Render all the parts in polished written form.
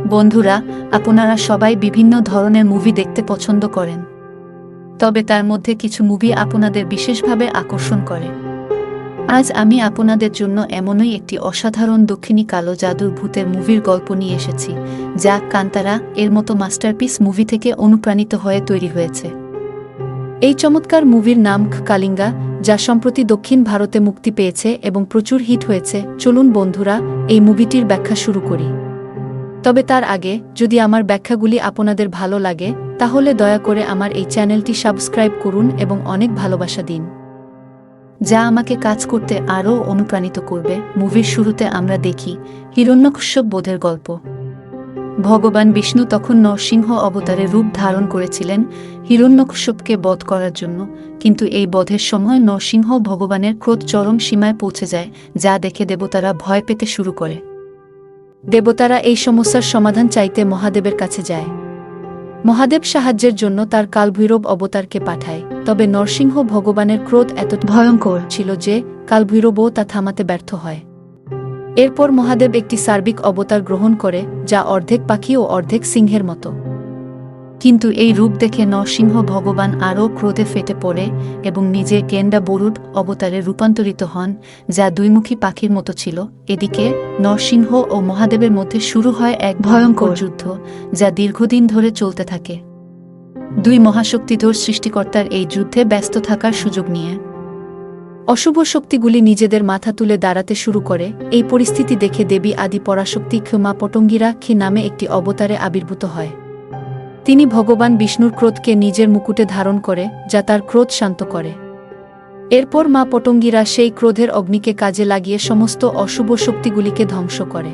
বন্ধুরা, আপনারা সবাই বিভিন্ন ধরনের মুভি দেখতে পছন্দ করেন, তবে তার মধ্যে কিছু মুভি আপনাদের বিশেষভাবে আকর্ষণ করে। আজ আমি আপনাদের জন্য এমনই একটি অসাধারণ দক্ষিণী কালো জাদুর ভূতের মুভির গল্প নিয়ে এসেছি, যা কান্তারা এর মতো মাস্টারপিস মুভি থেকে অনুপ্রাণিত হয়ে তৈরি হয়েছে। এই চমৎকার মুভির নাম কালিঙ্গা, যা সম্প্রতি দক্ষিণ ভারতে মুক্তি পেয়েছে এবং প্রচুর হিট হয়েছে। চলুন বন্ধুরা, এই মুভিটির ব্যাখ্যা শুরু করি। তবে তার আগে, যদি আমার ব্যাখ্যাগুলি আপনাদের ভালো লাগে, তাহলে দয়া করে আমার এই চ্যানেলটি সাবস্ক্রাইব করুন এবং অনেক ভালোবাসা দিন, যা আমাকে কাজ করতে আরও অনুপ্রাণিত করবে। মুভির শুরুতে আমরা দেখি হিরণ্যকশ্যপ বধের গল্প। ভগবান বিষ্ণু তখন নরসিংহ অবতারে রূপ ধারণ করেছিলেন হিরণ্যকশ্যপকে বধ করার জন্য, কিন্তু এই বধের সময় নরসিংহ ভগবানের ক্রোধ চরম সীমায় পৌঁছে যায়, যা দেখে দেবতারা ভয় পেতে শুরু করে। দেবতারা এই সমস্যার সমাধান চাইতে মহাদেবের কাছে যায়। মহাদেব সাহায্যের জন্য তার কালভৈরব অবতারকে পাঠায়, তবে নরসিংহ ভগবানের ক্রোধ এত ভয়ঙ্কর ছিল যে কালভৈরবও তা থামাতে ব্যর্থ হয়। এরপর মহাদেব একটি সার্বিক অবতার গ্রহণ করে, যা অর্ধেক পাখি ও অর্ধেক সিংহের মতো। কিন্তু এই রূপ দেখে নরসিংহ ভগবান আরও ক্রোধে ফেটে পড়ে এবং নিজে গেন্ডা বরুড অবতারে রূপান্তরিত হন, যা দুইমুখী পাখির মতো ছিল। এদিকে নরসিংহ ও মহাদেবের মধ্যে শুরু হয় এক ভয়ঙ্কর যুদ্ধ, যা দীর্ঘদিন ধরে চলতে থাকে। দুই মহাশক্তিধর সৃষ্টিকর্তার এই যুদ্ধে ব্যস্ত থাকার সুযোগ নিয়ে অশুভ শক্তিগুলি নিজেদের মাথা তুলে দাঁড়াতে শুরু করে। এই পরিস্থিতি দেখে দেবী আদি পরাশক্তি মা পটঙ্গিরা নামে একটি অবতারে আবির্ভূত হয়। তিনি ভগবান বিষ্ণুর ক্রোধকে নিজের মুকুটে ধারণ করে, যা তার ক্রোধ শান্ত করে। এরপর মা পটঙ্গিরা সেই ক্রোধের অগ্নিকে কাজে লাগিয়ে সমস্ত অশুভ শক্তিগুলিকে ধ্বংস করে।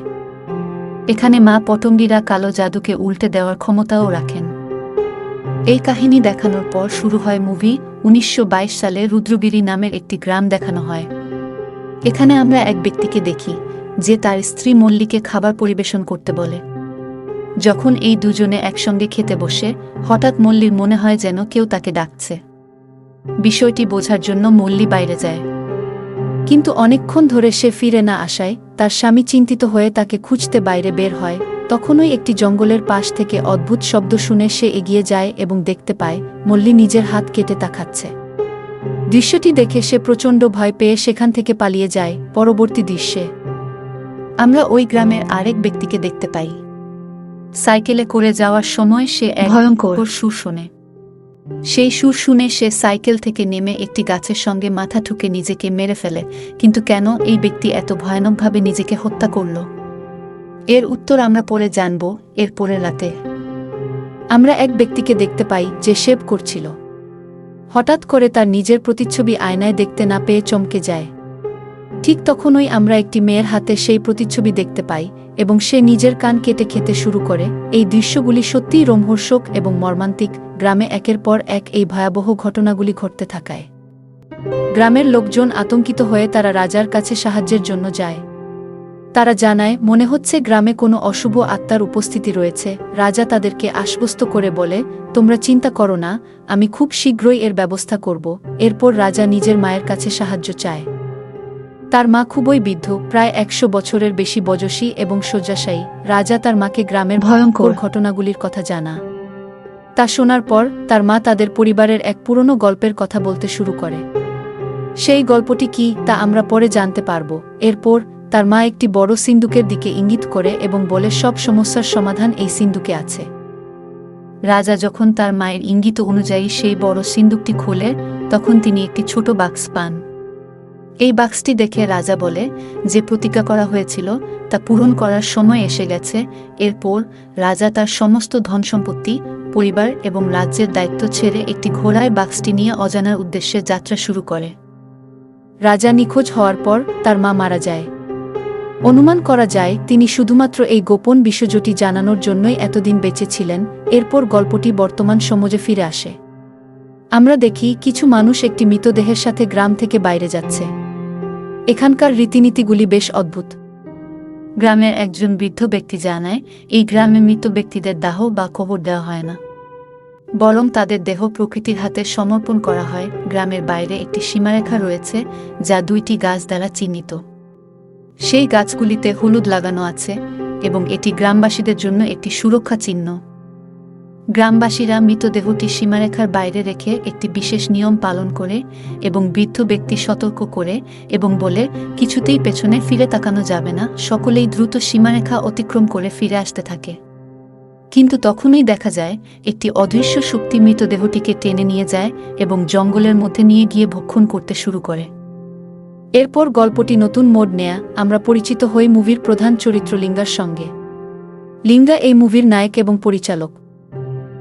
এখানে মা পটঙ্গিরা কালো জাদুকে উল্টে দেওয়ার ক্ষমতাও রাখেন। এই কাহিনী দেখানোর পর শুরু হয় মুভি। 1922 সালে রুদ্রগিরি নামের একটি গ্রাম দেখানো হয়। এখানে আমরা এক ব্যক্তিকে দেখি, যে তার স্ত্রী মল্লিকে খাবার পরিবেশন করতে বলে। যখন এই দুজনে একসঙ্গে খেতে বসে, হঠাৎ মল্লির মনে হয় যেন কেউ তাকে ডাকছে। বিষয়টি বোঝার জন্য মল্লি বাইরে যায়, কিন্তু অনেকক্ষণ ধরে সে ফিরে না আসায় তার স্বামী চিন্তিত হয়ে তাকে খুঁজতে বাইরে বের হয়। তখনই একটি জঙ্গলের পাশ থেকে অদ্ভুত শব্দ শুনে সে এগিয়ে যায় এবং দেখতে পায় মল্লি নিজের হাত কেটে তা খাচ্ছে। দৃশ্যটি দেখে সে প্রচণ্ড ভয় পেয়ে সেখান থেকে পালিয়ে যায়। পরবর্তী দৃশ্যে আমরা ওই গ্রামের আরেক ব্যক্তিকে দেখতে পাই। সাইকেলে করে যাওয়ার সময় সে এক ভয়ঙ্কর সুর শোনে। সেই সুর শুনে সে সাইকেল থেকে নেমে একটি গাছের সঙ্গে মাথা ঠুকে নিজেকে মেরে ফেলে। কিন্তু কেন এই ব্যক্তি এত ভয়ানকভাবে নিজেকে হত্যা করল, এর উত্তর আমরা পরে জানব। এর পরের রাতে আমরা এক ব্যক্তিকে দেখতে পাই যে শেভ করছিল। হঠাৎ করে তার নিজের প্রতিচ্ছবি আয়নায় দেখতে না পেয়ে চমকে যায়। ঠিক তখনই আমরা একটি মেয়ের হাতে সেই প্রতিচ্ছবি দেখতে পাই এবং সে নিজের কান কেটে খেতে শুরু করে। এই দৃশ্যগুলি সত্যিই রোমহর্ষক এবং মর্মান্তিক। গ্রামে একের পর এক এই ভয়াবহ ঘটনাগুলি ঘটতে থাকায় গ্রামের লোকজন আতঙ্কিত হয়ে তারা রাজার কাছে সাহায্যের জন্য যায়। তারা জানায় মনে হচ্ছে গ্রামে কোনো অশুভ আত্মার উপস্থিতি রয়েছে। রাজা তাদেরকে আশ্বস্ত করে বলে, তোমরা চিন্তা করো না, আমি খুব শীঘ্রই এর ব্যবস্থা করব। এরপর রাজা নিজের মায়ের কাছে সাহায্য চায়। তার মা খুবই বৃদ্ধ, প্রায় 100 বছরের বেশি বয়সী এবং শয্যাশায়ী। রাজা তার মাকে গ্রামের ভয়ঙ্কর ঘটনাগুলির কথা জানা। তা শোনার পর তার মা তাদের পরিবারের এক পুরনো গল্পের কথা বলতে শুরু করে। সেই গল্পটি কি তা আমরা পরে জানতে পারব। এরপর তার মা একটি বড় সিন্দুকের দিকে ইঙ্গিত করে এবং বলে সব সমস্যার সমাধান এই সিন্দুকে আছে। রাজা যখন তার মায়ের ইঙ্গিত অনুযায়ী সেই বড় সিন্দুকটি খোলে, তখন তিনি একটি ছোট বাক্স পান। এই বাক্সটি দেখে রাজা বলে, যে প্রতিজ্ঞা করা হয়েছিল তা পূরণ করার সময় এসে গেছে। এরপর রাজা তার সমস্ত ধন সম্পত্তি, পরিবার এবং রাজ্যের দায়িত্ব ছেড়ে একটি ঘোড়ায় বাক্সটি নিয়ে অজানার উদ্দেশ্যে যাত্রা শুরু করে। রাজা নিখোঁজ হওয়ার পর তার মা মারা যায়। অনুমান করা যায় তিনি শুধুমাত্র এই গোপন বিশ্বজটি জানানোর জন্যই এতদিন বেঁচে ছিলেন। এরপর গল্পটি বর্তমান সমাজে ফিরে আসে। আমরা দেখি কিছু মানুষ একটি মৃতদেহের সাথে গ্রাম থেকে বাইরে যাচ্ছে। এখানকার রীতিনীতিগুলি বেশ অদ্ভুত। গ্রামের একজন বৃদ্ধ ব্যক্তি জানায়, এই গ্রামে মৃত ব্যক্তিদের দাহ বা কবর দেওয়া হয় না, বরং তাদের দেহ প্রকৃতির হাতে সমর্পণ করা হয়। গ্রামের বাইরে একটি সীমারেখা রয়েছে, যা 2টি গাছ দ্বারা চিহ্নিত। সেই গাছগুলিতে হলুদ লাগানো আছে। এবং এটি গ্রামবাসীদের জন্য একটি সুরক্ষা চিহ্ন। গ্রামবাসীরা মৃতদেহটি সীমারেখার বাইরে রেখে একটি বিশেষ নিয়ম পালন করে এবং বৃদ্ধ ব্যক্তি সতর্ক করে এবং বলে কিছুতেই পেছনে ফিরে তাকানো যাবে না। সকলেই দ্রুত সীমারেখা অতিক্রম করে ফিরে আসতে থাকে। কিন্তু তখনই দেখা যায় একটি অদৃশ্য শক্তি মৃতদেহটিকে টেনে নিয়ে যায় এবং জঙ্গলের মধ্যে নিয়ে গিয়ে ভক্ষণ করতে শুরু করে। এরপর গল্পটি নতুন মোড় নেয়া। আমরা পরিচিত হই মুভির প্রধান চরিত্র লিঙ্গার সঙ্গে। লিঙ্গা এই মুভির নায়ক এবং পরিচালক।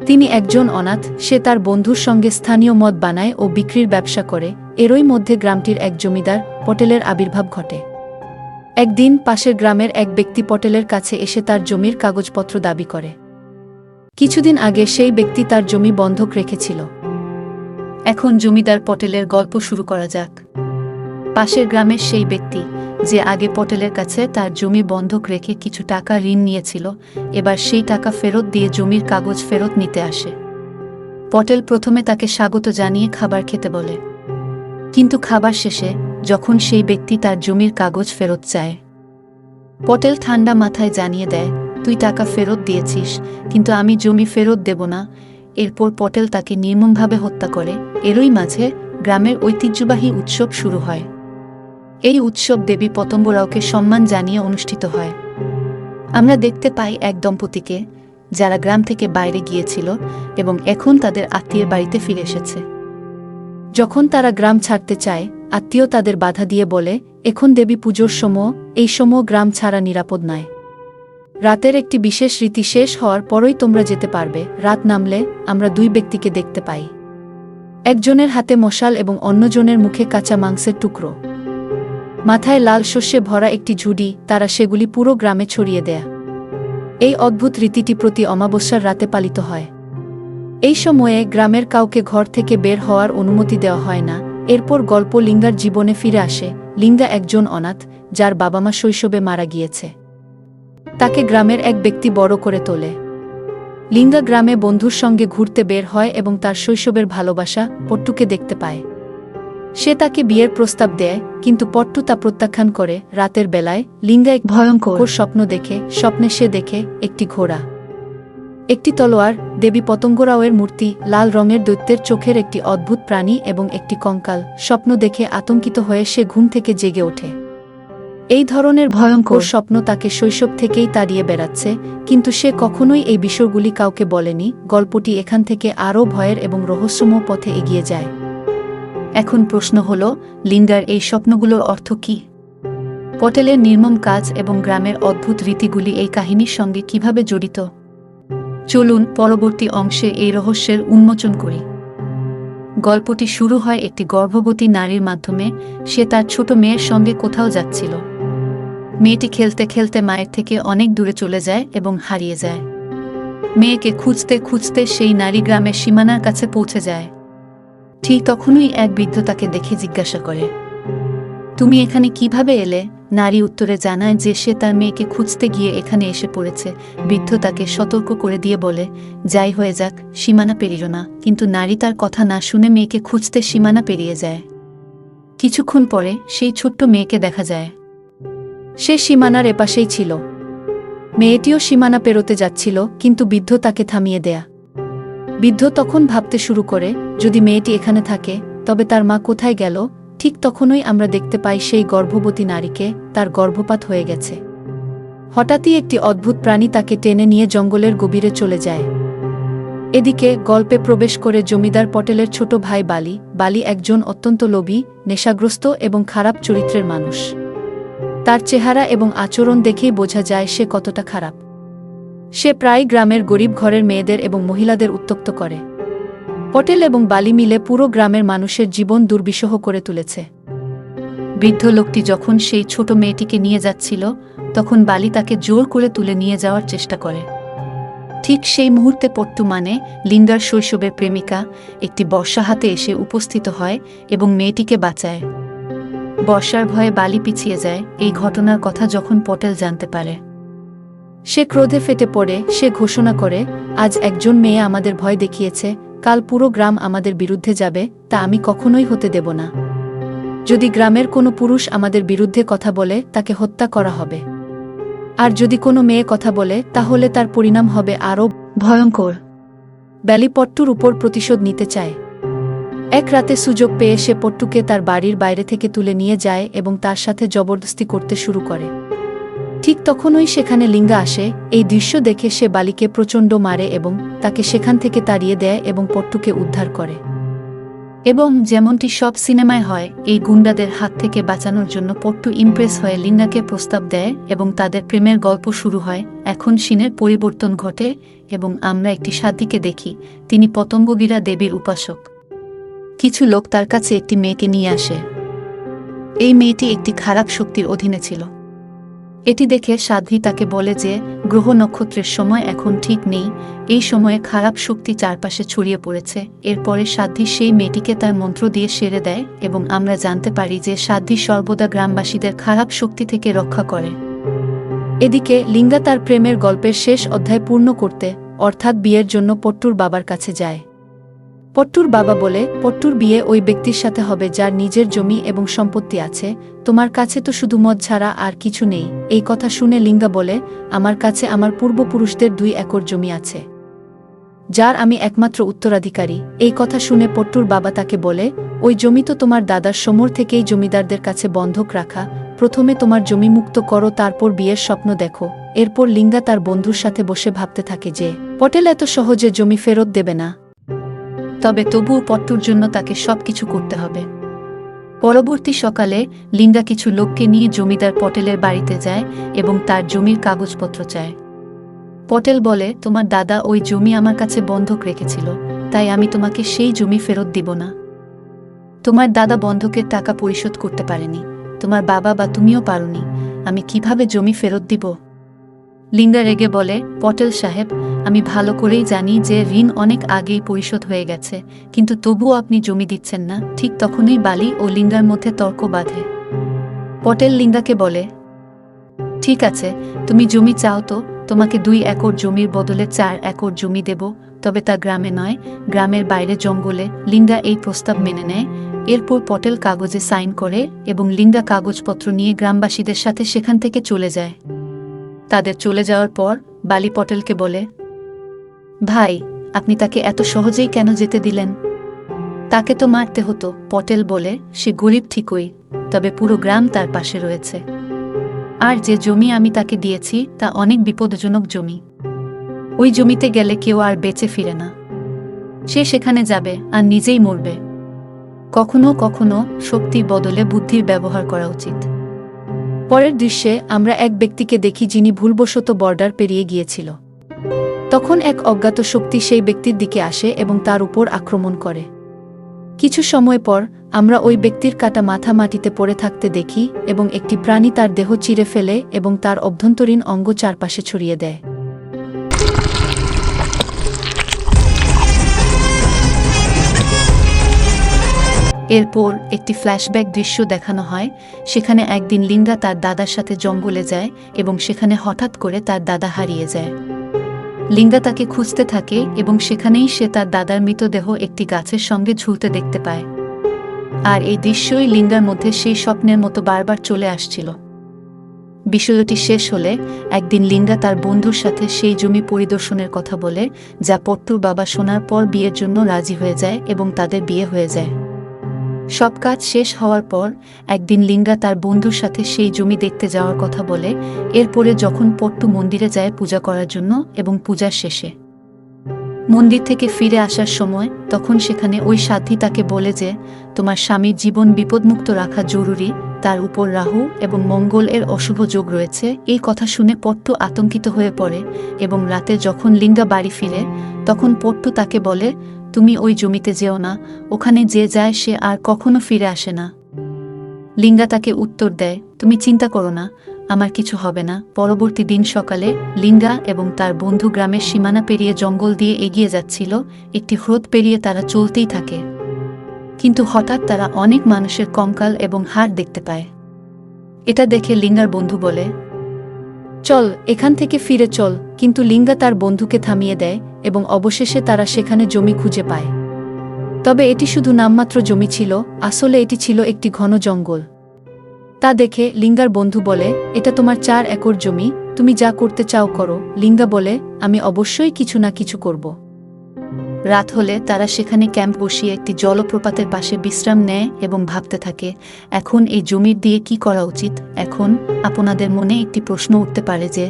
তিনি একজন অনাথ। সে তার বন্ধুর সঙ্গে স্থানীয় মদ বানায় ও বিক্রির ব্যবসা করে। এরই মধ্যে গ্রামটির এক জমিদার পটেলের আবির্ভাব ঘটে। একদিন পাশের গ্রামের এক ব্যক্তি পটেলের কাছে এসে তার জমির কাগজপত্র দাবি করে। কিছুদিন আগে সেই ব্যক্তি তার জমি বন্ধক রেখেছিল। এখন জমিদার পটেলের গল্প শুরু করা যাক। পাশের গ্রামের সেই ব্যক্তি যে আগে পটেলের কাছে তার জমি বন্ধক রেখে কিছু টাকা ঋণ নিয়েছিল, এবার সেই টাকা ফেরত দিয়ে জমির কাগজ ফেরত নিতে আসে। পটেল প্রথমে তাকে স্বাগত জানিয়ে খাবার খেতে বলে, কিন্তু খাবার শেষে যখন সেই ব্যক্তি তার জমির কাগজ ফেরত চায়, পটেল ঠান্ডা মাথায় জানিয়ে দেয়, তুই টাকা ফেরত দিয়েছিস, কিন্তু আমি জমি ফেরত দেব না। এরপর পটেল তাকে নির্মমভাবে হত্যা করে। এরই মাঝে গ্রামের ঐতিহ্যবাহী উৎসব শুরু হয়। এই উৎসব দেবী পতঙ্গরাওকে সম্মান জানিয়ে অনুষ্ঠিত হয়। আমরা দেখতে পাই এক দম্পতিকে যারা গ্রাম থেকে বাইরে গিয়েছিল এবং এখন তাদের আত্মীয়ের বাড়িতে ফিরে এসেছে। যখন তারা গ্রাম ছাড়তে চায়, আত্মীয় তাদের বাধা দিয়ে বলে, এখন দেবী পুজোর সময়, এই সময় গ্রাম ছাড়া নিরাপদ নয়। রাতের একটি বিশেষ রীতি শেষ হওয়ার পরই তোমরা যেতে পারবে। রাত নামলে আমরা দুই ব্যক্তিকে দেখতে পাই, একজনের হাতে মশাল এবং অন্যজনের মুখে কাঁচা মাংসের টুকরো, মাথায় লাল শস্যে ভরা একটি ঝুড়ি। তারা সেগুলি পুরো গ্রামে ছড়িয়ে দেয়া। এই অদ্ভুত রীতিটি প্রতি অমাবস্যার রাতে পালিত হয়। এই সময়ে গ্রামের কাউকে ঘর থেকে বের হওয়ার অনুমতি দেওয়া হয় না। এরপর গল্প লিঙ্গার জীবনে ফিরে আসে। লিঙ্গা একজন অনাথ যার বাবা মা শৈশবে মারা গিয়েছে। তাকে গ্রামের এক ব্যক্তি বড় করে তোলে। লিঙ্গা গ্রামে বন্ধুর সঙ্গে ঘুরতে বের হয় এবং তার শৈশবের ভালোবাসা পট্টুকে দেখতে পায়। সে তাকে বিয়ের প্রস্তাব দেয়, কিন্তু পট্টু তা প্রত্যাখ্যান করে। রাতের বেলায় লিঙ্গা এক ভয়ঙ্কর স্বপ্ন দেখে। স্বপ্নে সে দেখে একটি ঘোড়া, একটি তলোয়ার, দেবী পতঙ্গরাওয়ের মূর্তি, লাল রঙের দৈত্যের চোখের একটি অদ্ভুত প্রাণী এবং একটি কঙ্কাল। স্বপ্ন দেখে আতঙ্কিত হয়ে সে ঘুম থেকে জেগে ওঠে। এই ধরনের ভয়ঙ্কর স্বপ্ন তাকে শৈশব থেকেই তাড়িয়ে বেড়াচ্ছে, কিন্তু সে কখনোই এই বিষয়গুলি কাউকে বলেনি। গল্পটি এখান থেকে আরও ভয়ের এবং রহস্যময় পথে এগিয়ে যায়। এখন প্রশ্ন হল, লিঙ্গার এই স্বপ্নগুলোর অর্থ কী? পটেলের নির্মম কাজ এবং গ্রামের অদ্ভুত রীতিগুলি এই কাহিনীর সঙ্গে কিভাবে জড়িত? চলুন পরবর্তী অংশে এই রহস্যের উন্মোচন করি। গল্পটি শুরু হয় একটি গর্ভবতী নারীর মাধ্যমে। সে তার ছোট মেয়ের সঙ্গে কোথাও যাচ্ছিল। মেয়েটি খেলতে খেলতে মায়ের থেকে অনেক দূরে চলে যায় এবং হারিয়ে যায়। মেয়েকে খুঁজতে খুঁজতে সেই নারী গ্রামের সীমানার কাছে পৌঁছে যায়। ঠিক তখনই এক বৃদ্ধ তাকে দেখে জিজ্ঞাসা করে, তুমি এখানে কিভাবে এলে? নারী উত্তরে জানায় যে সে তার মেয়েকে খুঁজতে গিয়ে এখানে এসে পড়েছে। বৃদ্ধ তাকে সতর্ক করে দিয়ে বলে, যাই হয়ে যাক, সীমানা পেরিও না। কিন্তু নারী তার কথা না শুনে মেয়েকে খুঁজতে সীমানা পেরিয়ে যায়। কিছুক্ষণ পরে সেই ছোট্ট মেয়েকে দেখা যায়। সে সীমানার এপাশেই ছিল। মেয়েটিও সীমানা পেরোতে যাচ্ছিল, কিন্তু বৃদ্ধ তাকে থামিয়ে দেয়া। বৃদ্ধ তখন ভাবতে শুরু করে, যদি মেয়েটি এখানে থাকে তবে তার মা কোথায় গেল? ঠিক তখনই আমরা দেখতে পাই সেই গর্ভবতী নারীকে, তার গর্ভপাত হয়ে গেছে। হঠাৎই একটি অদ্ভুত প্রাণী তাকে টেনে নিয়ে জঙ্গলের গভীরে চলে যায়। এদিকে গল্পে প্রবেশ করে জমিদার পটেলের ছোট ভাই বালি। বালি একজন অত্যন্ত লোভী, নেশাগ্রস্ত এবং খারাপ চরিত্রের মানুষ। তার চেহারা এবং আচরণ দেখেই বোঝা যায় সে কতটা খারাপ। সে প্রায় গ্রামের গরিব ঘরের মেয়েদের এবং মহিলাদের উত্ত্যক্ত করে। পটেল এবং বালি মিলে পুরো গ্রামের মানুষের জীবন দুর্বিষহ করে তুলেছে। বৃদ্ধ লোকটি যখন সেই ছোট মেয়েটিকে নিয়ে যাচ্ছিল, তখন বালি তাকে জোর করে তুলে নিয়ে যাওয়ার চেষ্টা করে। ঠিক সেই মুহূর্তে পট্টু মানে লিঙ্গার শৈশবের প্রেমিকা একটি বর্ষা হাতে এসে উপস্থিত হয় এবং মেয়েটিকে বাঁচায়। বর্ষার ভয়ে বালি পিছিয়ে যায়। এই ঘটনার কথা যখন পটেল জানতে পারে, সে ক্রোধে ফেটে পড়ে। সে ঘোষণা করে, আজ একজন মেয়ে আমাদের ভয় দেখিয়েছে, কাল পুরো গ্রাম আমাদের বিরুদ্ধে যাবে, তা আমি কখনোই হতে দেব না। যদি গ্রামের কোনো পুরুষ আমাদের বিরুদ্ধে কথা বলে তাকে হত্যা করা হবে। আর যদি কোনো মেয়ে কথা বলে তাহলে তার পরিণাম হবে আরও ভয়ঙ্কর। ব্যালি পট্টুর উপর প্রতিশোধ নিতে চায়। এক রাতে সুযোগ পেয়ে সে পট্টুকে তার বাড়ির বাইরে থেকে তুলে নিয়ে যায় এবং তার সাথে জবরদস্তি করতে শুরু করে। ঠিক তখনই সেখানে লিঙ্গা আসে। এই দৃশ্য দেখে সে বালিকে প্রচণ্ড মারে এবং তাকে সেখান থেকে তাড়িয়ে দেয় এবং পট্টুকে উদ্ধার করে। এবং যেমনটি সব সিনেমায় হয়, এই গুন্ডাদের হাত থেকে বাঁচানোর জন্য পট্টু ইমপ্রেস হয়ে লিঙ্গাকে প্রস্তাব দেয় এবং তাদের প্রেমের গল্প শুরু হয়। এখন সিনের পরিবর্তন ঘটে এবং আমরা একটি সাধ্যীকে দেখি। তিনি পতঙ্গগিরা দেবীর উপাসক। কিছু লোক তার কাছে একটি মেয়েকে নিয়ে আসে। এই মেয়েটি একটি খারাপ শক্তির অধীনে ছিল। এটি দেখে সাধ্বী তাকে বলে যে গ্রহ নক্ষত্রের সময় এখন ঠিক নেই, এই সময়ে খারাপ শক্তি চারপাশে ছড়িয়ে পড়েছে। এরপরে সাধ্বী সেই মেয়েটিকে তার মন্ত্র দিয়ে সেরে দেয় এবং আমরা জানতে পারি যে সাধ্বী সর্বদা গ্রামবাসীদের খারাপ শক্তি থেকে রক্ষা করে। এদিকে লিঙ্গা তার প্রেমের গল্পের শেষ অধ্যায় পূর্ণ করতে, অর্থাৎ বিয়ের জন্য পট্টুর বাবার কাছে যায়। পট্টুর বাবা বলে, পট্টুর বিয়ে ওই ব্যক্তির সাথে হবে যার নিজের জমি এবং সম্পত্তি আছে। তোমার কাছে তো শুধু মদ ছাড়া আর কিছু নেই। এই কথা শুনে লিঙ্গা বলে, আমার কাছে আমার পূর্বপুরুষদের 2 একর জমি আছে, যার আমি একমাত্র উত্তরাধিকারী। এই কথা শুনে পট্টুর বাবা তাকে বলে, ওই জমি তো তোমার দাদার সমর থেকেই জমিদারদের কাছে বন্ধক রাখা। প্রথমে তোমার জমি মুক্ত করো, তারপর বিয়ের স্বপ্ন দেখো। এরপর লিঙ্গা তার বন্ধুর সাথে বসে ভাবতে থাকে যে পটেল এত সহজে জমি ফেরত দেবে না, তবে তবুও পট্টুর জন্য তাকে সবকিছু করতে হবে। পরবর্তী সকালে লিঙ্গা কিছু লোককে নিয়ে জমিদার পটেলের বাড়িতে যায় এবং তার জমির কাগজপত্র চায়। পটেল বলে, তোমার দাদা ওই জমি আমার কাছে বন্ধক রেখেছিল, তাই আমি তোমাকে সেই জমি ফেরত দিব না। তোমার দাদা বন্ধকের টাকা পরিশোধ করতে পারেনি, তোমার বাবা বা তুমিও পারোনি, আমি কিভাবে জমি ফেরত দিব? লিঙ্গা রেগে বলে, পটেল সাহেব, আমি ভালো করেই জানি যে ঋণ অনেক আগেই পরিশোধ হয়ে গেছে, কিন্তু তবুও আপনি জমি দিচ্ছেন না। ঠিক তখনই বালি ও লিঙ্গার মধ্যে তর্ক বাঁধে। পটেল লিঙ্গাকে বলে, ঠিক আছে, তুমি জমি চাও তো তোমাকে 2 একর জমির বদলে 4 একর জমি দেব, তবে তা গ্রামে নয়, গ্রামের বাইরে জঙ্গলে। লিঙ্গা এই প্রস্তাব মেনে নেয়। এরপর পটেল কাগজে সাইন করে এবং লিঙ্গা কাগজপত্র নিয়ে গ্রামবাসীদের সাথে সেখান থেকে চলে যায়। তাদের চলে যাওয়ার পর বালি পটেলকে বলে, ভাই, আপনি তাকে এত সহজেই কেন যেতে দিলেন? তাকে তো মারতে হতো। পটেল বলে, সে গরিব ঠিকই, তবে পুরো গ্রাম তার পাশে রয়েছে। আর যে জমি আমি তাকে দিয়েছি তা অনেক বিপজ্জনক জমি। ওই জমিতে গেলে কেউ আর বেঁচে ফিরে না। সে সেখানে যাবে আর নিজেই মরবে। কখনো কখনো শক্তির বদলে বুদ্ধির ব্যবহার করা উচিত। পরের দৃশ্যে আমরা এক ব্যক্তিকে দেখি যিনি ভুলবশত বর্ডার পেরিয়ে গিয়েছিল। তখন এক অজ্ঞাত শক্তি সেই ব্যক্তির দিকে আসে এবং তার উপর আক্রমণ করে। কিছু সময় পর আমরা ওই ব্যক্তির কাটা মাথা মাটিতে পড়ে থাকতে দেখি এবং একটি প্রাণী তার দেহ চিরে ফেলে এবং তার অভ্যন্তরীণ অঙ্গ চারপাশে ছড়িয়ে দেয়। এরপর একটি ফ্ল্যাশব্যাক দৃশ্য দেখানো হয়। সেখানে একদিন লিঙ্গা তার দাদার সাথে জঙ্গলে যায় এবং সেখানে হঠাৎ করে তার দাদা হারিয়ে যায়। লিঙ্গা তাকে খুঁজতে থাকে এবং সেখানেই সে তার দাদার মৃতদেহ একটি গাছের সঙ্গে ঝুলতে দেখতে পায়। আর এই দৃশ্যই লিঙ্গার মধ্যে সেই স্বপ্নের মতো বারবার চলে আসছিল। বিষয়টি শেষ হলে একদিন লিঙ্গা তার বন্ধুর সাথে সেই জমি পরিদর্শনের কথা বলে, যা পট্টুর বাবা শোনার পর বিয়ের জন্য রাজি হয়ে যায় এবং তাদের বিয়ে হয়ে যায়। সব কাজ শেষ হওয়ার পর একদিন লিঙ্গা তার বন্ধুর সাথে সেই জমি দেখতে যাওয়ার কথা বলে। এরপরে যখন পট্টু মন্দিরে যায় পূজা করার জন্য এবং পূজার শেষে মন্দির থেকে ফিরে আসার সময়, তখন সেখানে ওই সাধ্বী তাকে বলে যে তোমার স্বামীর জীবন বিপদমুক্ত রাখা জরুরি, তার উপর রাহু এবং মঙ্গল এর অশুভ যোগ রয়েছে। এই কথা শুনে পট্টু আতঙ্কিত হয়ে পড়ে এবং রাতে যখন লিঙ্গা বাড়ি ফিরে তখন পট্টু তাকে বলে, তুমি ওই জমিতে যেও না, ওখানে যে যায় সে আর কখনো ফিরে আসে না। লিঙ্গা তাকে উত্তর দেয়, তুমি চিন্তা করো না, আমার কিছু হবে না। পরবর্তী দিন সকালে লিঙ্গা এবং তার বন্ধু গ্রামের সীমানা পেরিয়ে জঙ্গল দিয়ে এগিয়ে যাচ্ছিল। একটি হ্রদ পেরিয়ে তারা চলতেই থাকে, কিন্তু হঠাৎ তারা অনেক মানুষের কঙ্কাল এবং হাড় দেখতে পায়। এটা দেখে লিঙ্গার বন্ধু বলে, চল এখান থেকে ফিরে চল, কিন্তু লিঙ্গা তার বন্ধুকে থামিয়ে দেয় এবং অবশেষে তারা সেখানে জমি খুঁজে পায়। তবে এটি শুধু নামমাত্র জমি ছিল, আসলে এটি ছিল একটি ঘন জঙ্গল। তা দেখে লিঙ্গার বন্ধু বলে, এটা তোমার 4 একর জমি, তুমি যা করতে চাও করো। লিঙ্গা বলে, আমি অবশ্যই কিছু না কিছু করব। রাত হলে তারা সেখানে ক্যাম্প বসিয়ে একটি জলপ্রপাতের পাশে বিশ্রাম নেয় এবং ভাবতে থাকে, এখন এই জমির দিয়ে কি করা উচিত। এখন আপনাদের মনে একটি প্রশ্ন উঠতে পারে যে,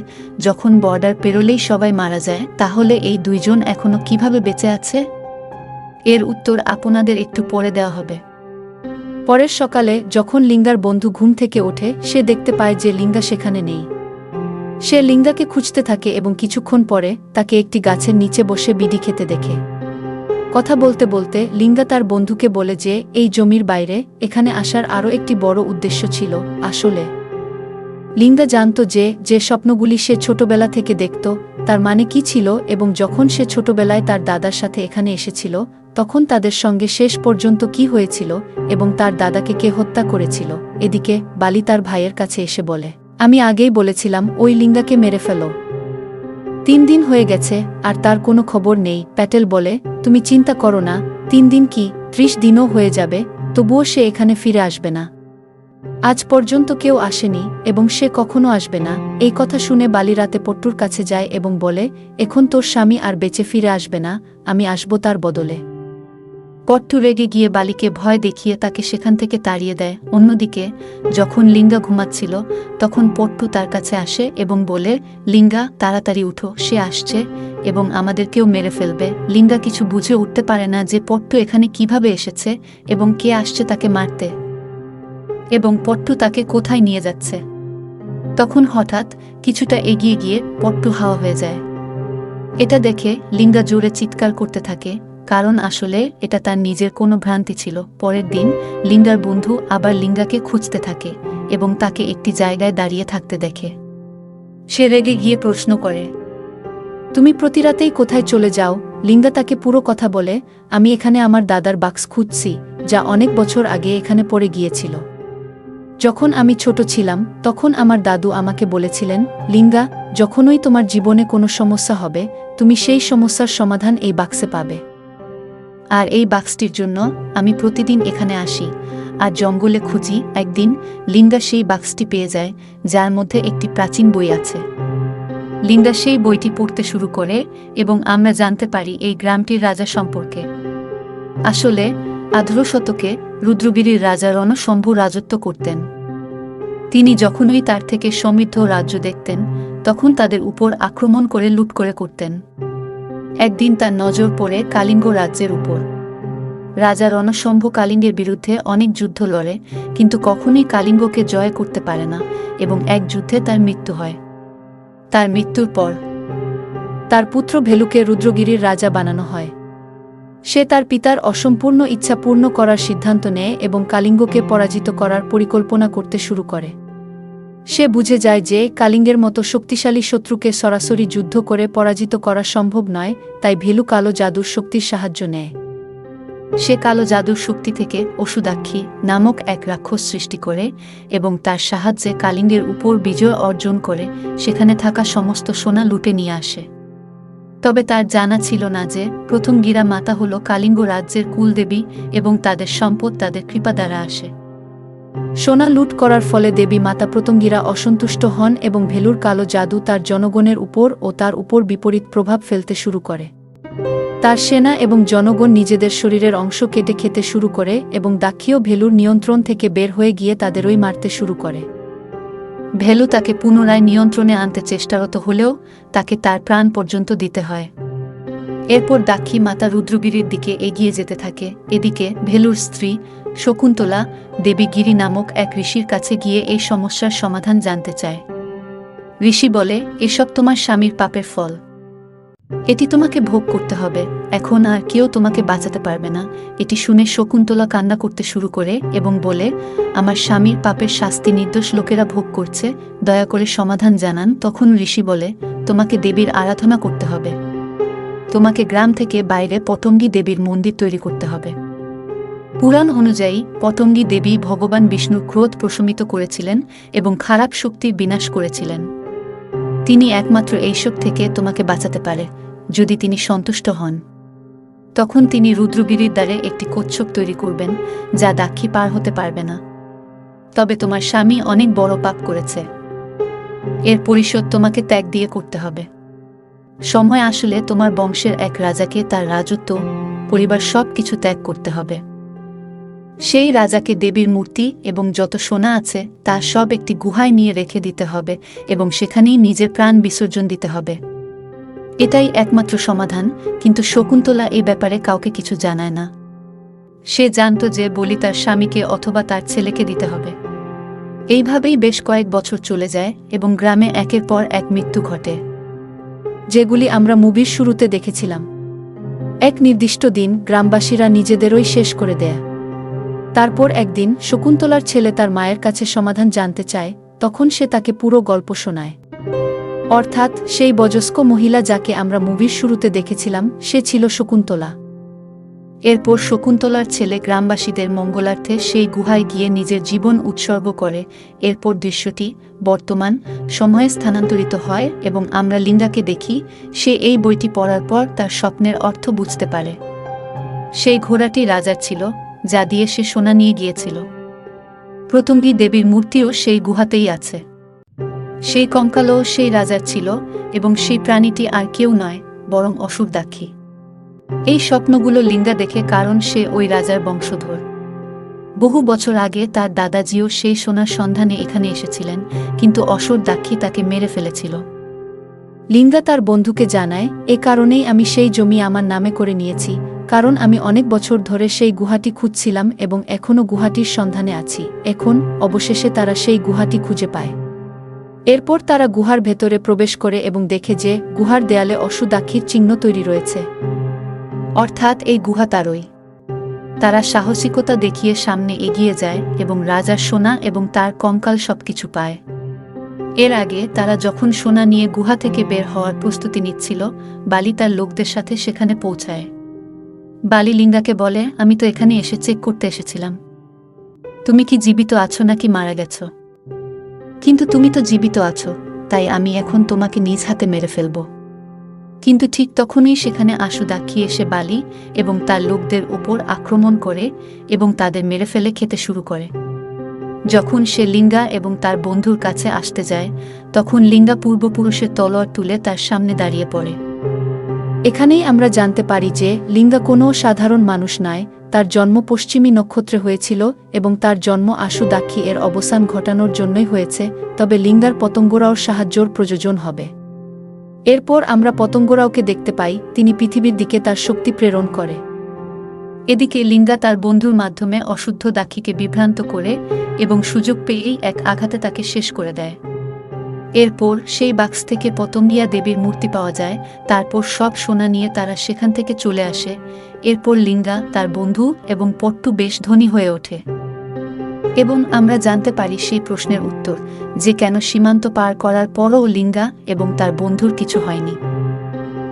যখন বর্ডার পেরোলেই সবাই মারা যায়, তাহলে এই দুইজন এখনো কিভাবে বেঁচে আছে? এর উত্তর আপনাদের একটু পরে দেওয়া হবে। পরের সকালে যখন লিঙ্গার বন্ধু ঘুম থেকে ওঠে, সে দেখতে পায় যে লিঙ্গা সেখানে নেই। সে লিঙ্গাকে খুঁজতে থাকে এবং কিছুক্ষণ পরে তাকে একটি গাছের নিচে বসে বিড়ি খেতে দেখে। কথা বলতে বলতে লিঙ্গা তার বন্ধুকে বলে যে এই জমির বাইরে এখানে আসার আরও একটি বড় উদ্দেশ্য ছিল। আসলে লিঙ্গা জানত যে যে স্বপ্নগুলি সে ছোটবেলা থেকে দেখত তার মানে কি ছিল, এবং যখন সে ছোটবেলায় তার দাদার সাথে এখানে এসেছিল তখন তাদের সঙ্গে শেষ পর্যন্ত কি হয়েছিল এবং তার দাদাকে কে হত্যা করেছিল। এদিকে বালি তার ভাইয়ের কাছে এসে বলে, আমি আগেই বলেছিলাম ওই লিঙ্গাকে মেরে ফেলো। 3 দিন হয়ে গেছে আর তার কোনো খবর নেই। প্যাটেল বলে, তুমি চিন্তা করো না, 3 দিন কি 30 দিনও হয়ে যাবে, তবুও সে এখানে ফিরে আসবে না। আজ পর্যন্ত কেউ আসেনি এবং সে কখনো আসবে না। এই কথা শুনে বালি রাতে পট্টুর কাছে যায় এবং বলে, এখন তোর স্বামী আর বেঁচে ফিরে আসবে না, আমি আসব তার বদলে। পট্টু রেগে গিয়ে বালিকে ভয় দেখিয়ে তাকে সেখান থেকে তাড়িয়ে দেয়। অন্যদিকে যখন লিঙ্গা ঘুমাচ্ছিল তখন পট্টু তার কাছে আসে এবং বলে, লিঙ্গা তাড়াতাড়ি উঠো, সে আসছে এবং আমাদেরকেও মেরে ফেলবে। লিঙ্গা কিছু বুঝে উঠতে পারে না যে পট্টু এখানে কিভাবে এসেছে এবং কে আসছে তাকে মারতে, এবং পট্টু তাকে কোথায় নিয়ে যাচ্ছে। তখন হঠাৎ কিছুটা এগিয়ে গিয়ে পট্টু হাওয়া হয়ে যায়। এটা দেখে লিঙ্গা জোরে চিৎকার করতে থাকে, কারণ আসলে এটা তার নিজের কোনো ভ্রান্তি ছিল। পরের দিন লিঙ্গার বন্ধু আবার লিঙ্গাকে খুঁজতে থাকে এবং তাকে একটি জায়গায় দাঁড়িয়ে থাকতে দেখে। সে রেগে গিয়ে প্রশ্ন করে, তুমি প্রতি রাতেই কোথায় চলে যাও? লিঙ্গা তাকে পুরো কথা বলে, আমি এখানে আমার দাদার বাক্স খুঁজছি, যা অনেক বছর আগে এখানে পড়ে গিয়েছিল। যখন আমি ছোট ছিলাম তখন আমার দাদু আমাকে বলেছিলেন, লিঙ্গা, যখনই তোমার জীবনে কোনো সমস্যা হবে তুমি সেই সমস্যার সমাধান এই বাক্সে পাবে। আর এই বাক্সটির জন্য আমি প্রতিদিন এখানে আসি আর জঙ্গলে খুঁজি। একদিন লিঙ্গা সেই বাক্সটি পেয়ে যায়, যার মধ্যে একটি প্রাচীন বই আছে। লিঙ্গা সেই বইটি পড়তে শুরু করে এবং আমরা জানতে পারি এই গ্রামটির রাজা সম্পর্কে। আসলে 18 শতকে রুদ্রগিরির রাজা রণশম্ভু রাজত্ব করতেন। তিনি যখনই তার থেকে সমৃদ্ধ রাজ্য দেখতেন তখন তাদের উপর আক্রমণ করে লুট করে করতেন। একদিন তার নজর পড়ে কালিঙ্গ রাজ্যের উপর। রাজা রণশম্ভু কালিঙ্গের বিরুদ্ধে অনেক যুদ্ধ লড়ে, কিন্তু কখনোই কালিঙ্গকে জয় করতে পারে না এবং এক যুদ্ধে তার মৃত্যু হয়। তার মৃত্যুর পর তার পুত্র ভেলুকে রুদ্রগিরির রাজা বানানো হয়। সে তার পিতার অসম্পূর্ণ ইচ্ছা পূর্ণ করার সিদ্ধান্ত নেয় এবং কালিঙ্গকে পরাজিত করার পরিকল্পনা করতে শুরু করে। সে বুঝে যায় যে কালিঙ্গের মতো শক্তিশালী শত্রুকে সরাসরি যুদ্ধ করে পরাজিত করা সম্ভব নয়, তাই ভেলু কালো জাদুর শক্তির সাহায্য নেয়। সে কালো জাদুর শক্তি থেকে অসুদাক্ষী নামক এক রাক্ষস সৃষ্টি করে এবং তার সাহায্যে কালিঙ্গের উপর বিজয় অর্জন করে সেখানে থাকা সমস্ত সোনা লুটে নিয়ে আসে। তবে তার জানা ছিল না যে প্রথম গিরা মাতা হল কালিঙ্গ রাজ্যের কুলদেবী এবং তাদের সম্পদ তাদের কৃপা দ্বারা আসে। সোনা লুট করার ফলে দেবী মাতা প্রতঙ্গিরা অসন্তুষ্ট হন এবং ভেলুর কালো জাদু তার জনগণের উপর ও তার উপর বিপরীত প্রভাব ফেলতে শুরু করে। তার সেনা এবং জনগণ নিজেদের শরীরের অংশ কেটে খেতে শুরু করে এবং দাক্ষীয় ভেলুর নিয়ন্ত্রণ থেকে বের হয়ে গিয়ে তাদেরই মারতে শুরু করে। ভেলু তাকে পুনরায় নিয়ন্ত্রণে আনতে চেষ্টারত হলেও তাকে তার প্রাণ পর্যন্ত দিতে হয়। এরপর দাক্ষী মাতা রুদ্রগিরির দিকে এগিয়ে যেতে থাকে। এদিকে ভেলুর স্ত্রী শকুন্তলা দেবী গিরি নামক এক ঋষির কাছে গিয়ে এই সমস্যার সমাধান জানতে চায়। ঋষি বলে, এসব তোমার স্বামীর পাপের ফল, এটি তোমাকে ভোগ করতে হবে, এখন আর কেউ তোমাকে বাঁচাতে পারবে না। এটি শুনে শকুন্তলা কান্না করতে শুরু করে এবং বলে, আমার স্বামীর পাপের শাস্তি নির্দোষ লোকেরা ভোগ করছে, দয়া করে সমাধান জানান। তখন ঋষি বলে, তোমাকে দেবীর আরাধনা করতে হবে, তোমাকে গ্রাম থেকে বাইরে পতঙ্গী দেবীর মন্দির তৈরি করতে হবে। পুরাণ অনুযায়ী পতঙ্গী দেবী ভগবান বিষ্ণুর ক্রোধ প্রশমিত করেছিলেন এবং খারাপ শক্তির বিনাশ করেছিলেন। তিনি একমাত্র এইসব থেকে তোমাকে বাঁচাতে পারে যদি তিনি সন্তুষ্ট হন। তখন তিনি রুদ্রগিরির দ্বারে একটি কচ্ছপ তৈরি করবেন যা দাক্ষী পার হতে পারবে না। তবে তোমার স্বামী অনেক বড় পাপ করেছে, এর পরিশোধ তোমাকে ত্যাগ দিয়ে করতে হবে। সময় আসলে তোমার বংশের এক রাজাকে তার রাজত্ব, পরিবার সব কিছু ত্যাগ করতে হবে। সেই রাজাকে দেবীর মূর্তি এবং যত সোনা আছে তা সব একটি গুহায় নিয়ে রেখে দিতে হবে এবং সেখানেই নিজের প্রাণ বিসর্জন দিতে হবে। এটাই একমাত্র সমাধান, কিন্তু শকুন্তলা এই ব্যাপারে কাউকে কিছু জানায় না। সে জানত যে বলি তার স্বামীকে অথবা তার ছেলেকে দিতে হবে। এইভাবেই বেশ কয়েক বছর চলে যায় এবং গ্রামে একের পর এক মৃত্যু ঘটে, যেগুলি আমরা মুভির শুরুতে দেখেছিলাম। এক নির্দিষ্ট দিন গ্রামবাসীরা নিজেদেরই শেষ করে দেয়। তারপর একদিন শকুন্তলার ছেলে তার মায়ের কাছে সমাধান জানতে চায়, তখন সে তাকে পুরো গল্প শোনায়। অর্থাৎ সেই বয়স্ক মহিলা যাকে আমরা মুভির শুরুতে দেখেছিলাম, সে ছিল শকুন্তলা। এরপর শকুন্তলার ছেলে গ্রামবাসীদের মঙ্গলার্থে সেই গুহায় গিয়ে নিজের জীবন উৎসর্গ করে। এরপর দৃশ্যটি বর্তমান সময়ে স্থানান্তরিত হয় এবং আমরা লিন্ডাকে দেখি। সে এই বইটি পড়ার পর তার স্বপ্নের অর্থ বুঝতে পারে। সেই ঘোড়াটি রাজার ছিল, যা দিয়ে সে সোনা নিয়ে গিয়েছিল। প্রথমটি দেবীর মূর্তিও সেই গুহাতেই আছে। সেই কঙ্কালও সেই রাজার ছিল এবং সেই প্রাণীটি আর কেউ নয়, বরং অসুরদাক্ষী। এই স্বপ্নগুলো লিন্ডা দেখে, কারণ সে ওই রাজার বংশধর। বহু বছর আগে তার দাদাজিও সেই সোনার সন্ধানে এখানে এসেছিলেন, কিন্তু অসুরদাক্ষী তাকে মেরে ফেলেছিল। লিন্ডা তার বন্ধুকে জানায়, এ কারণেই আমি সেই জমি আমার নামে করে নিয়েছি, কারণ আমি অনেক বছর ধরে সেই গুহাটি খুঁজছিলাম এবং এখনও গুহাটির সন্ধানে আছি। এখন অবশেষে তারা সেই গুহাটি খুঁজে পায়। এরপর তারা গুহার ভেতরে প্রবেশ করে এবং দেখে যে গুহার দেয়ালে অসুরদাক্ষীর চিহ্ন তৈরি রয়েছে। অর্থাৎ এই গুহা তারই। তারা সাহসিকতা দেখিয়ে সামনে এগিয়ে যায় এবং রাজার সোনা এবং তার কঙ্কাল সবকিছু পায়। এর আগে তারা যখন সোনা নিয়ে গুহা থেকে বের হওয়ার প্রস্তুতি নিচ্ছিল, বালি তার লোকদের সাথে সেখানে পৌঁছায়। বালি লিন্ডাকে বলে, আমি তো এখানে এসে চেক করতে এসেছিলাম। তুমি কি জীবিত আছো নাকি মারা গেছো? কিন্তু তুমি তো জীবিত আছো, তাই আমি এখন তোমাকে নিজ হাতে মেরে ফেলব। কিন্তু ঠিক তখনই সেখানে অসুরদাক্ষী এসে বালি এবং তার লোকদের উপর আক্রমণ করে এবং তাদের মেরে ফেলে খেতে শুরু করে। যখন সে লিঙ্গা এবং তার বন্ধুর কাছে আসতে যায়, তখন লিঙ্গা পূর্বপুরুষের তলোয়ার তুলে তার সামনে দাঁড়িয়ে পড়ে। এখানেই আমরা জানতে পারি যে লিঙ্গা কোনো সাধারণ মানুষ নয়। তার জন্ম পশ্চিমী নক্ষত্রে হয়েছিল এবং তার জন্ম অসুরদাক্ষী এর অবসান ঘটানোর জন্যই হয়েছে, তবে লিঙ্গার পতঙ্গরাওর সাহায্যর প্রয়োজন হবে। এরপর আমরা পতঙ্গরাওকে দেখতে পাই, তিনি পৃথিবীর দিকে তার শক্তি প্রেরণ করে। এদিকে লিঙ্গা তার বন্ধুর মাধ্যমে অশুদ্ধ দাক্ষীকে বিভ্রান্ত করে এবং সুযোগ পেয়েই এক আঘাতে তাকে শেষ করে দেয়। এরপর সেই বাক্স থেকে পতঙ্গিয়া দেবীর মূর্তি পাওয়া যায়। তারপর সব সোনা নিয়ে তারা সেখান থেকে চলে আসে। এরপর লিঙ্গা, তার বন্ধু এবং পট্টু বেশ ধনী হয়ে ওঠে এবং আমরা জানতে পারি সেই প্রশ্নের উত্তর, যে কেন সীমান্ত পার করার পরও লিঙ্গা এবং তার বন্ধুর কিছু হয়নি।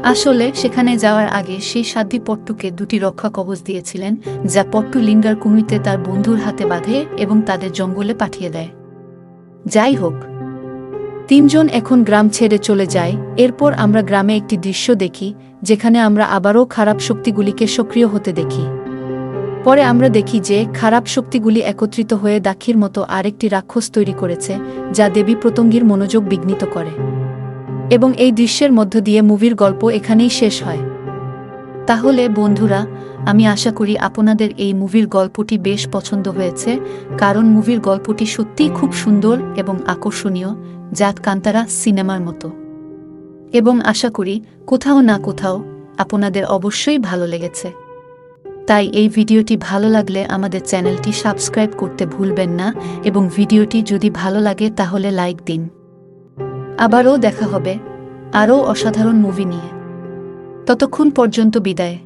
আসলে সেখানে যাওয়ার আগে সেই সাধ্বী পট্টুকে দুটি রক্ষা কবচ দিয়েছিলেন, যা পট্টু লিঙ্গার কুমিতে তার বন্ধুর হাতে বাঁধে এবং তাদের জঙ্গলে পাঠিয়ে দেয়। যাই হোক, তিনজন এখন গ্রাম ছেড়ে চলে যায়। এরপর আমরা গ্রামে একটি দৃশ্য দেখি, যেখানে আমরা আবারও খারাপ শক্তিগুলিকে সক্রিয় হতে দেখি। পরে আমরা দেখি যে খারাপ শক্তিগুলি একত্রিত হয়ে দাক্ষীর মতো আরেকটি রাক্ষস তৈরি করেছে, যা দেবী পতঙ্গীর মনোযোগ বিঘ্নিত করে। এবং এই দৃশ্যের মধ্য দিয়ে মুভির গল্প এখানেই শেষ হয়। তাহলে বন্ধুরা, আমি আশা করি আপনাদের এই মুভির গল্পটি বেশ পছন্দ হয়েছে, কারণ মুভির গল্পটি সত্যিই খুব সুন্দর এবং আকর্ষণীয়, যা কান্তারা সিনেমার মতো। এবং আশা করি কোথাও না কোথাও আপনাদের অবশ্যই ভালো লেগেছে। তাই এই ভিডিওটি ভালো লাগলে আমাদের চ্যানেলটি সাবস্ক্রাইব করতে ভুলবেন না এবং ভিডিওটি যদি ভালো লাগে তাহলে লাইক দিন। আবারও দেখা হবে আরও অসাধারণ মুভি নিয়ে। ততক্ষণ পর্যন্ত বিদায়।